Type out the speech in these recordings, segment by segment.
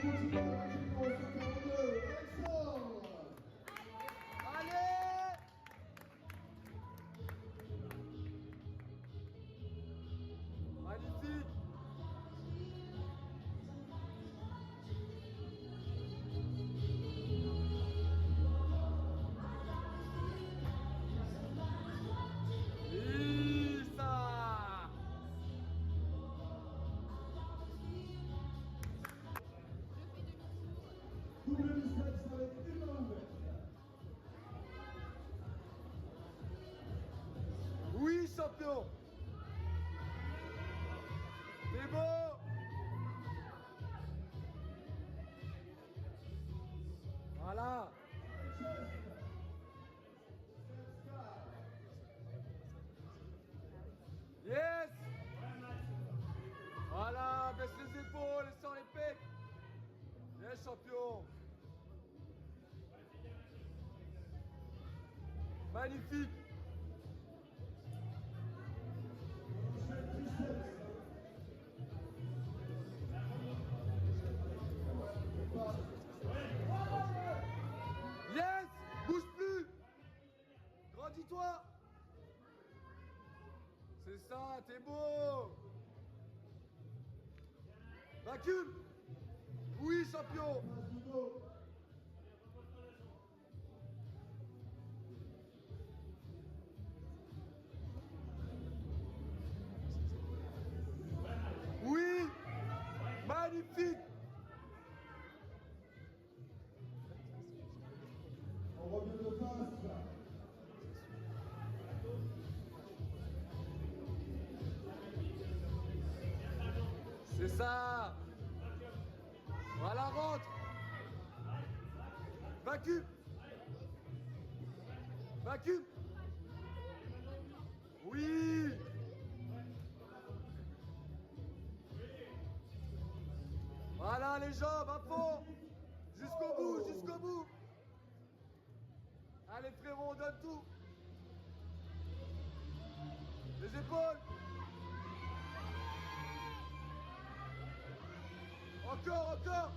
continue avec le numéro 142, Alexandre. Allez! Magnifique! Lisa! Double biceps avec une main ouverte. Oui, champion! C'est beau! Voilà! Yes! Voilà, baisse les épaules et sors les pecs! Yes, champion! Magnifique! Yes! Bouge plus! Grandis-toi! C'est ça, t'es beau! Vacuum! Oui, champion! Oui! Magnifique! On revient de face. C'est ça! Voilà, rentre! Vacuum! Vacuum! Oui! Voilà les jambes à fond! Jusqu'au bout, jusqu'au bout! Allez frérot, on donne tout! Les épaules! Encore, encore!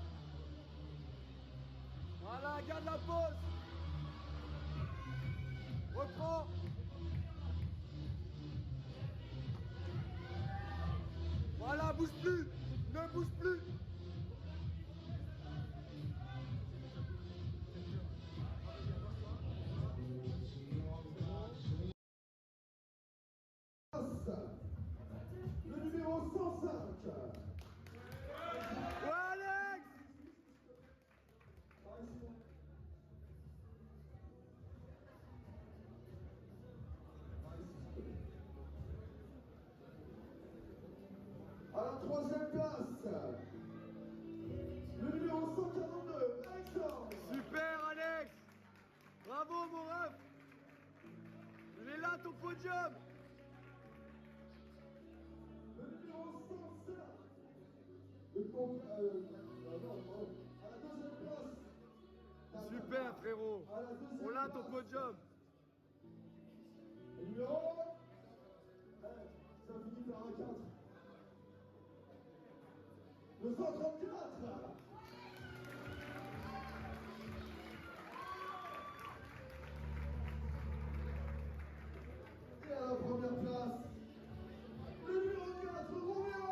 Voilà, garde la pause! Reprends! Voilà, bouge plus! Ne bouge plus! Le numéro 105. Ouais, Alex! À la troisième place, le numéro 142, Alexandre. Super, Alex! Bravo, mon ref! Il est là, ton podium! Le numéro 105. Le compte, non, à la deuxième place. Super, frérot! À la deuxième On l'a, ton place. podium! Le numéro. Ça finit par un 4. Le 134. Et à la première place, le numéro 4, Roméo.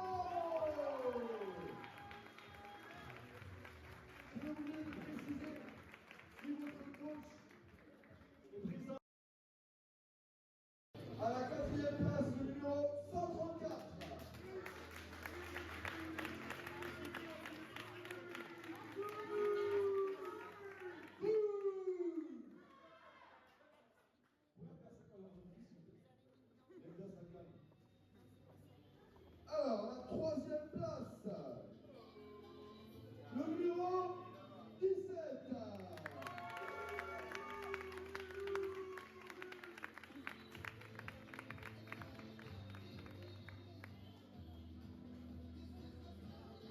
Je voulais préciser, si votre coach est présent. À la quatrième place, le numéro 134. Alors, la troisième place, le numéro 17.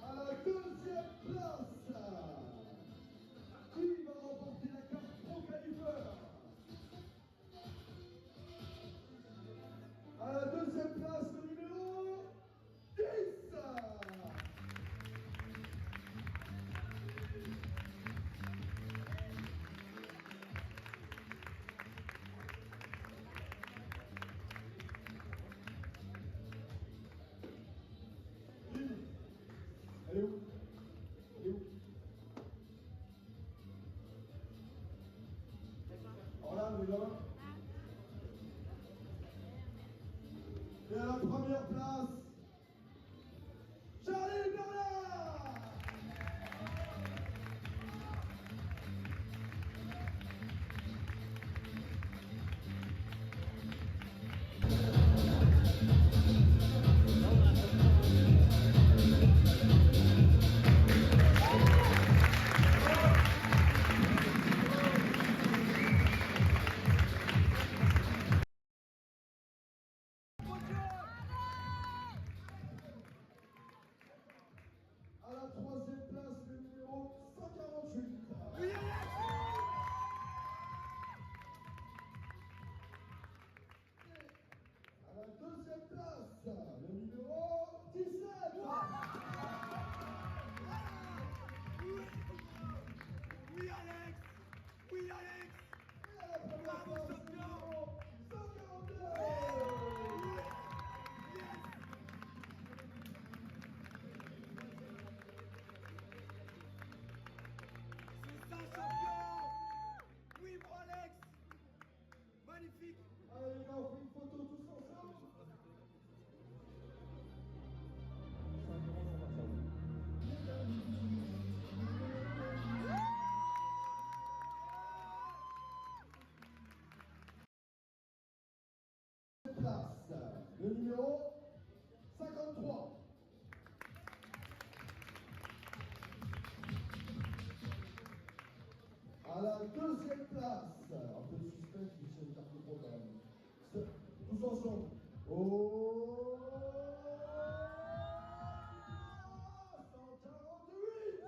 À la deuxième place, qui va remporter la carte Pro Caliber? À la deuxième place, le numéro 10. première place, Charlie Bernard. À la troisième place, le numéro 148. Oui, Alex. À la deuxième place, le numéro 17. Oui, Alex. Oui, Alex. Et à la première Bravo, place, le champion. numéro 142. C'est ça, champion. Oui, mon Alex. Magnifique. Allez les gars, on fait une photo tous ensemble. Place, le numéro 53. À la deuxième place, un peu de suspense, Michel Cartier Pro quand même. Tous ensemble. Oh 148.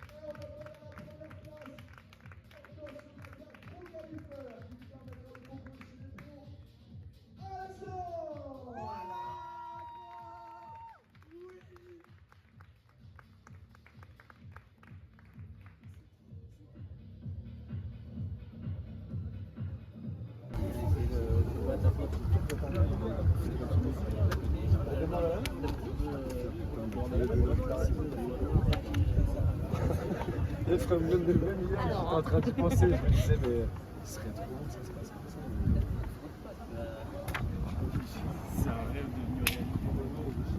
Et on va donner la première place. Attention, la carte Pro Qualifier qui permettra de concours chez les pros. Alexandre. Voilà. Oui. Je serais même de même hier, j'étais en train d'y penser, je me disais mais ce serait trop bon que ça se passe comme ça. C'est un rêve devenu réalité.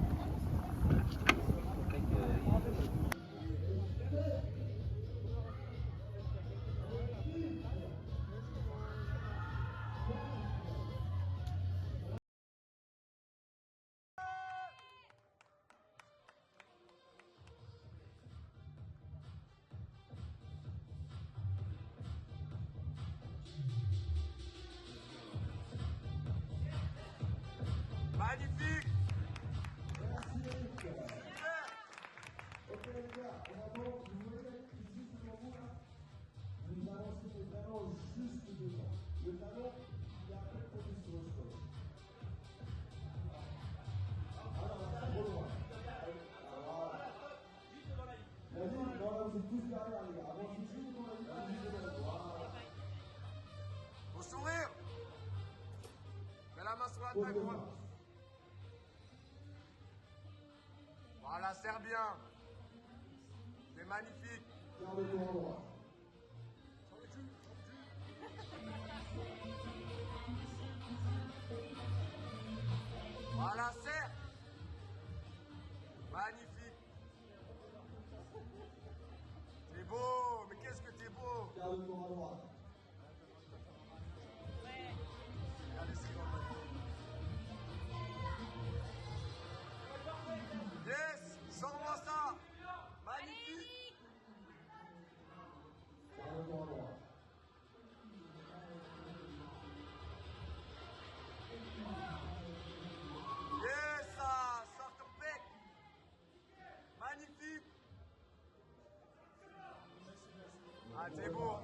Magnifique. Ok les gars, vraiment, vous voulez être juste devant vous là. Vous avancez les talons juste devant. Le talon, il est à peu près sur le sol. Alors, c'est trop loin. Voilà. Vas-y, non, là, vous êtes tous derrière les gars. Avancez juste devant la ligne, juste devant. Voilà. Au sourire. Mets la main sur la Pose taille le pour... bras. Voilà, serre bien. C'est magnifique. Garde le tour en droit. Voilà, serre. Magnifique. T'es beau, mais qu'est-ce que t'es beau. Garde le tour à droite. Regardez ce qu'il en a. Yes, sors-moi ça. Magnifique. Garde le tour à droite. Yes, ça, sors ton pec. Magnifique. Ah, t'es beau.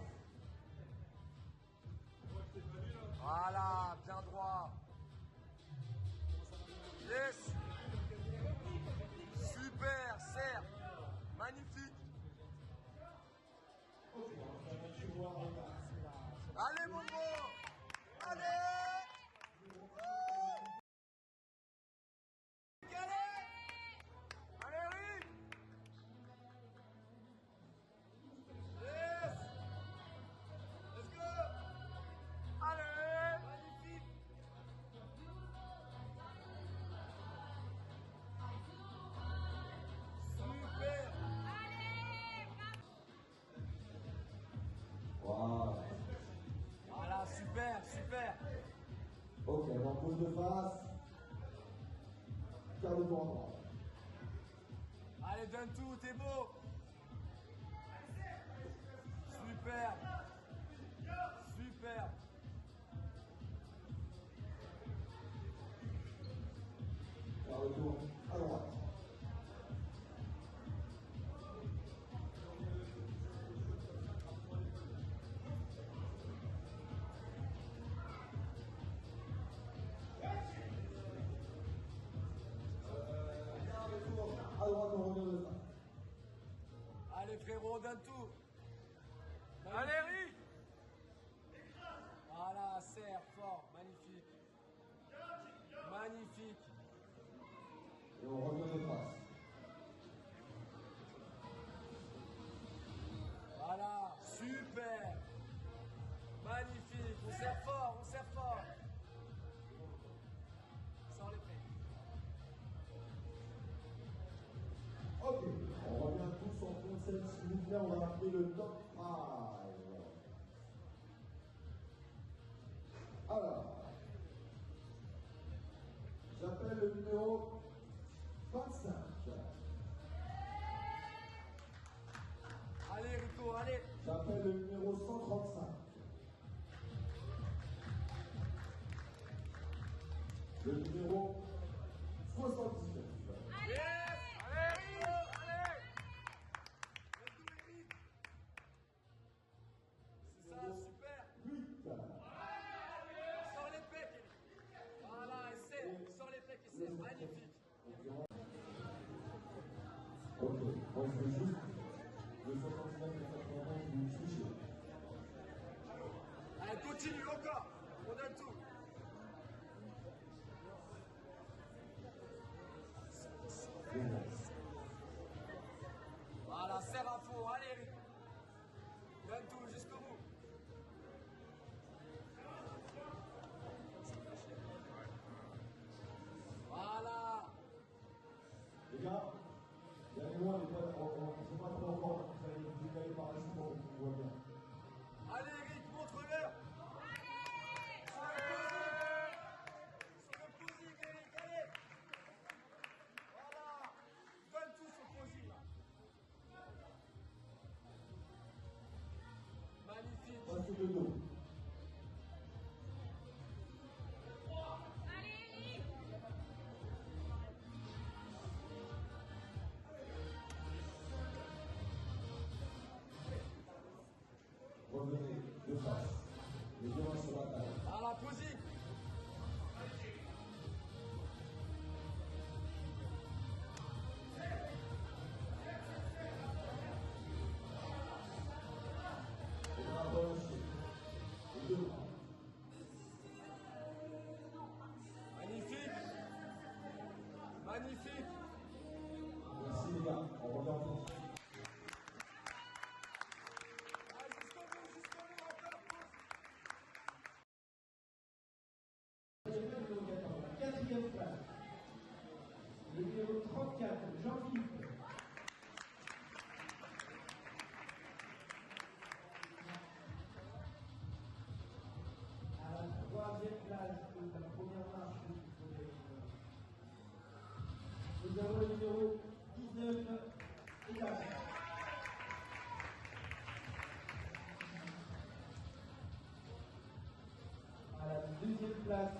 Voilà, bien droit. Yes. Super, serre. Magnifique. Allez, mon gros. Allez. Allez, Rick. Yes. Ok, on pose de face. Quart de tour à droite. Allez, donne tout, t'es beau. Super. Super. Quart de tour à droite. À droite, on revient de face. Allez, frérot, donne tout. Allez, Rick. Voilà, serre, fort, magnifique. Magnifique. Et on revient de face. Voilà, super. Magnifique, on serre fort, on serre fort. Sans l'épée. Ok, on revient tous en concept, s'il vous plaît, on va appeler le top 5. Alors, j'appelle le numéro 25. Allez, Rico, allez. J'appelle le numéro 135. Le numéro 79. Yes. Allez, Rico, allez. Let's do it, Rick. C'est ça, super. 8. Sors les pecs. Voilà, essaie. Sors les pecs, essaie. Magnifique. Ok, moi je veux juste le 79 et 91, vous touchez. Allez, continue encore. On donne tout. Voilà, serre à fond. Allez, Rick. Donne tout jusqu'au bout. Voilà. Les gars, derrière-moi, les potes, on ne sait pas trop encore, vous allez vous décaler par ici pour qu'on vous voit bien. Allez, Eric, montre-leur. Allez. Sur le posing, Eric, allez. Voilà. Donne tout sur le posing, là. Magnifique. Passez le dos. Revenez de face. Les deux mains sur la taille. Voilà, posing. Les bras balancés. Les deux bras. Magnifique. Magnifique. Merci les gars, on revient en France. Allez, jusqu'au bout, encore. La quatrième place. Le numéro 34, Jean-Philippe. À la troisième place de la première marche, nous avons le numéro 19, Egal. À la deuxième place,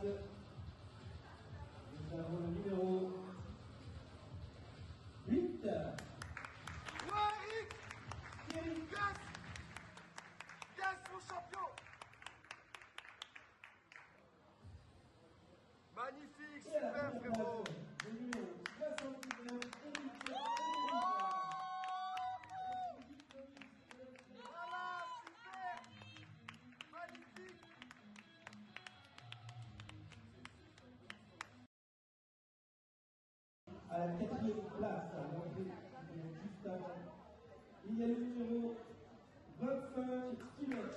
nous avons le numéro 8. Ouais, Eric. Thierry. Yes, mon champion. Magnifique, Et à la super, première frérot. place, le numéro 79, Éric. Voilà, super. Magnifique. À la quatrième place, à l'entrée, juste avant, il y a le numéro 25, Steven.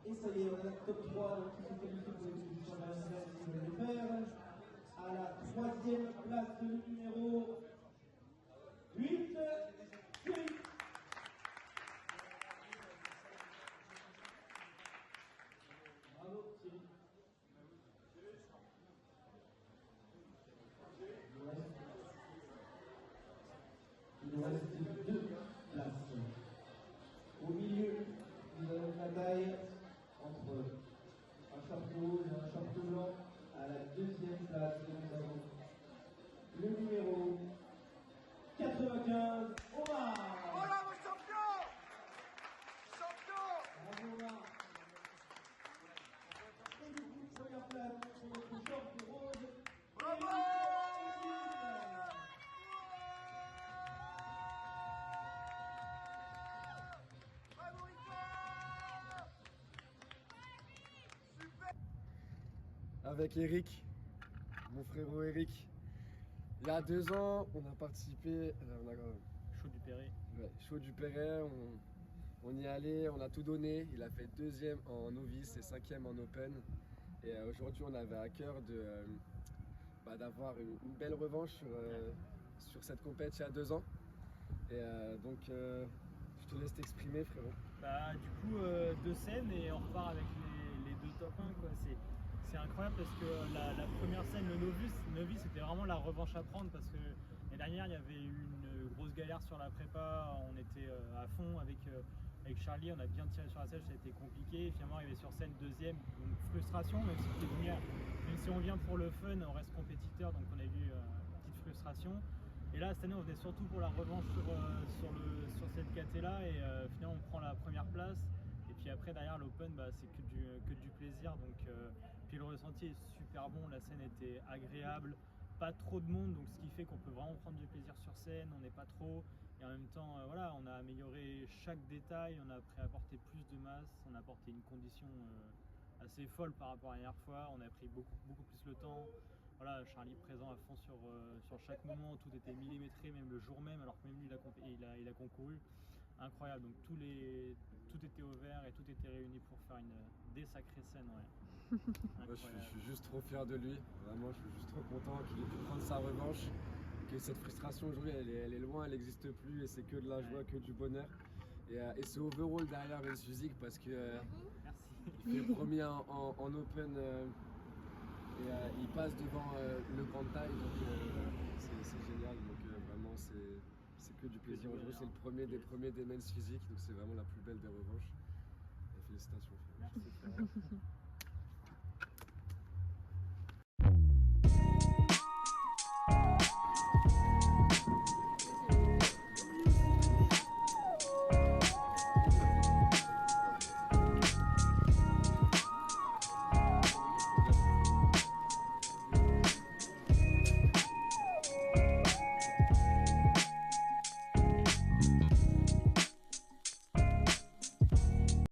Et ça y est, on a le top 3 donc, qui se qualifie pour le championnat national qui veut le faire. À la troisième place, le numéro 8, Thierry. nous reste 2 places. Au milieu, nous avons une bataille entre un short rouge et un short blanc. À la 2e place, nous avons le numéro 95, Omar. Voilà mon champion! Champion! Bravo Omar. Et du coup, première place pour notre short rose. Bravo! Bravo Victor! Super! Avec Eric, mon frérot Eric. Il y a 2 ans, on a participé, Chaud du Perret. Chaud du Perret, on y est allé, on a tout donné. Il a fait 2e en novice et 5e en open. Et aujourd'hui, on avait à cœur d'avoir une belle revanche sur cette compète il y a 2 ans. Et donc, je te laisse t'exprimer, frérot. Bah, du coup, 2 scènes et on repart avec les 2 top 1. Quoi. C'est incroyable parce que la première scène, le novice, c'était vraiment la revanche à prendre parce que l'année dernière, il y avait eu une grosse galère sur la prépa. On était à fond avec Charlie, on a bien tiré sur la selle, ça a été compliqué. Finalement, arrivé sur scène 2e, donc frustration, même si on vient pour le fun, on reste compétiteur, donc on a eu une petite frustration. Et là, cette année, on venait surtout pour la revanche sur cette KT-là et finalement, on prend la première place. Et puis après, derrière l'Open, c'est que du plaisir. Donc, puis le ressenti est super bon, la scène était agréable, pas trop de monde, donc ce qui fait qu'on peut vraiment prendre du plaisir sur scène, on n'est pas trop. Et en même temps, voilà, on a amélioré chaque détail, on a apporté plus de masse, on a apporté une condition assez folle par rapport à la dernière fois, on a pris beaucoup plus le temps. Voilà, Charlie présent à fond sur chaque moment, tout était millimétré, même le jour même, alors que même lui il a concouru. Incroyable, donc tout était au vert et tout était réuni pour faire des sacrées scènes. Ouais. Moi, je suis juste trop fier de lui, vraiment, je suis juste trop content qu'il ait pu prendre sa revanche. Que cette frustration aujourd'hui, elle est loin, elle n'existe plus et c'est que de la joie, que du bonheur. Et c'est overall derrière Men's Physique parce que Merci. il fait premier en open. Et il passe devant le grand taille, donc c'est génial. Donc vraiment, c'est que du plaisir. Aujourd'hui, c'est le premier des premiers des Men's Physique, donc c'est vraiment la plus belle des revanches. Et félicitations. Merci.